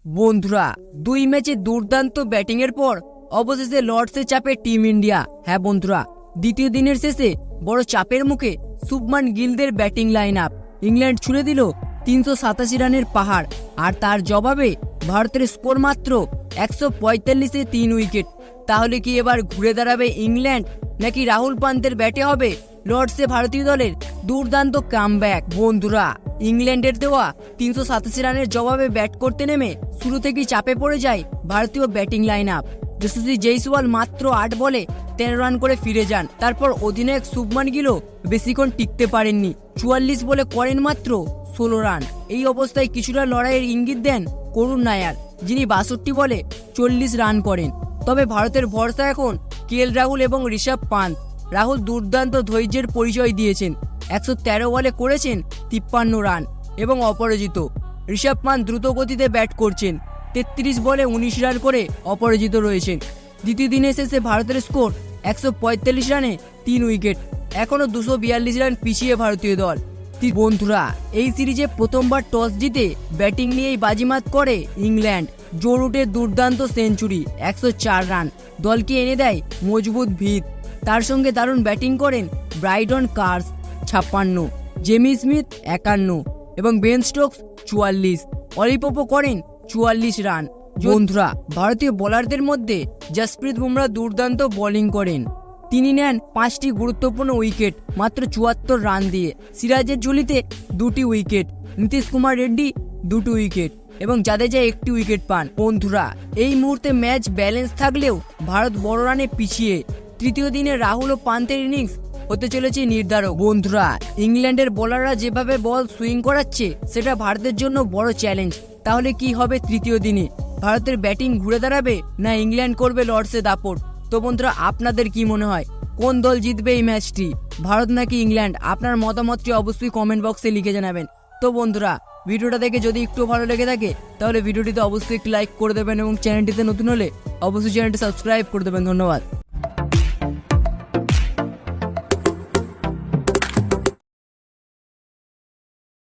বন্ধুরা, 2 ম্যাচে দুর্দান্ত ব্যাটিং এর পর অবশেষে লর্ডসে চাপে টিম ইন্ডিয়া। হ্যাঁ বন্ধুরা, দ্বিতীয় দিনের শেষে বড় চাপের মুখে শুভমান গিলদের ব্যাটিং লাইন আপ। ইংল্যান্ড ছুড়ে দিল 387 রানের পাহাড়, আর তার জবাবে ভারতের স্কোর মাত্র 145-এ 3 উইকেট। তাহলে কি এবার ঘুরে দাঁড়াবে ইংল্যান্ড, নাকি রাহুল পান্তের ব্যাটে হবে লর্ডসে ভারতীয় দলের দুর্দান্ত কামব্যাক? বন্ধুরা, ইংল্যান্ডের দেওয়া 387 রানের জবাবে ব্যাট করতে নেমে শুরু থেকেই চাপে পড়ে যায় ভারতীয় ব্যাটিং লাইন আপ। যশস্বী জয়সওয়াল মাত্র 8 বলে 13 রান করে ফিরে যান। তারপর অধিনায়ক শুভমান গিলও বেশিক্ষণ টিকতে পারেননি, 44 বলে করেন মাত্র 16 রান। এই অবস্থায় কিছুটা লড়াইয়ের ইঙ্গিত দেন করুণ নায়ার, যিনি 62 বলে 40 রান করেন। তবে ভারতের ভরসা এখন কেএল রাহুল এবং ঋষভ পান্ত। রাহুল দুর্দান্ত ধৈর্যের পরিচয় দিয়েছেন, 113 বলে করেছেন 53 রান এবং অপরাজিত। ঋষভ পান্ত দ্রুত গতিতে ব্যাট করছেন, 33 বলে 19 রান করে অপরাজিত রয়েছেন। দ্বিতীয় দিনের শেষে ভারতের স্কোর 145 রানে 3 উইকেট। এখনও 242 রান পিছিয়ে ভারতীয় দল। বন্ধুরা, এই সিরিজে প্রথমবার টস জিতে ব্যাটিং নিয়েই বাজিমাত করে ইংল্যান্ড। জো রুটের দুর্দান্ত সেঞ্চুরি 104 রান দলকে এনে দেয় মজবুত ভিত। তার সঙ্গে দারুণ ব্যাটিং করেন ব্রাইডন কার্স 56, জেমি স্মিথ 51 এবং বেন স্টোকস 44। অলি পোপও করেন 44 রান। বন্ধুরা, ভারতীয় বোলারদের মধ্যে জসপ্রীত বুমরা দুর্দান্ত বোলিং করেন। তিনি নেন 5টি গুরুত্বপূর্ণ উইকেট মাত্র 74 রান দিয়ে। সিরাজের ঝুলিতে 2টি উইকেট, নীতিশ কুমার রেড্ডি 2টি উইকেট এবং জাদেজা 1টি উইকেট পান। বন্ধুরা, এই মুহূর্তে ম্যাচ ব্যালেন্স থাকলেও ভারত বড় রানে পিছিয়ে। তৃতীয় দিনে রাহুল ও পান্তের ইনিংস হতে চলেছে নির্ধারক। বন্ধুরা, ইংল্যান্ডের বোলাররা যেভাবে বল সুইং করাচ্ছে সেটা ভারতের জন্য বড় চ্যালেঞ্জ। তাহলে কি হবে তৃতীয় দিনে? ভারতের ব্যাটিং ঘুরে দাঁড়াবে, না ইংল্যান্ড করবে লর্ডসে দাপট? তো বন্ধুরা, আপনাদের কি মনে হয় কোন দল জিতবে এই ম্যাচটি, ভারত নাকি ইংল্যান্ড? আপনার মতামতটি অবশ্যই কমেন্ট বক্সে লিখে জানাবেন। তো বন্ধুরা, ভিডিওটা দেখে যদি একটু ভালো লেগে থাকে তাহলে ভিডিওটিতে অবশ্যই একটি লাইক করে দেবেন এবং চ্যানেলটিতে নতুন হলে অবশ্যই চ্যানেলটি সাবস্ক্রাইব করে দেবেন। ধন্যবাদ।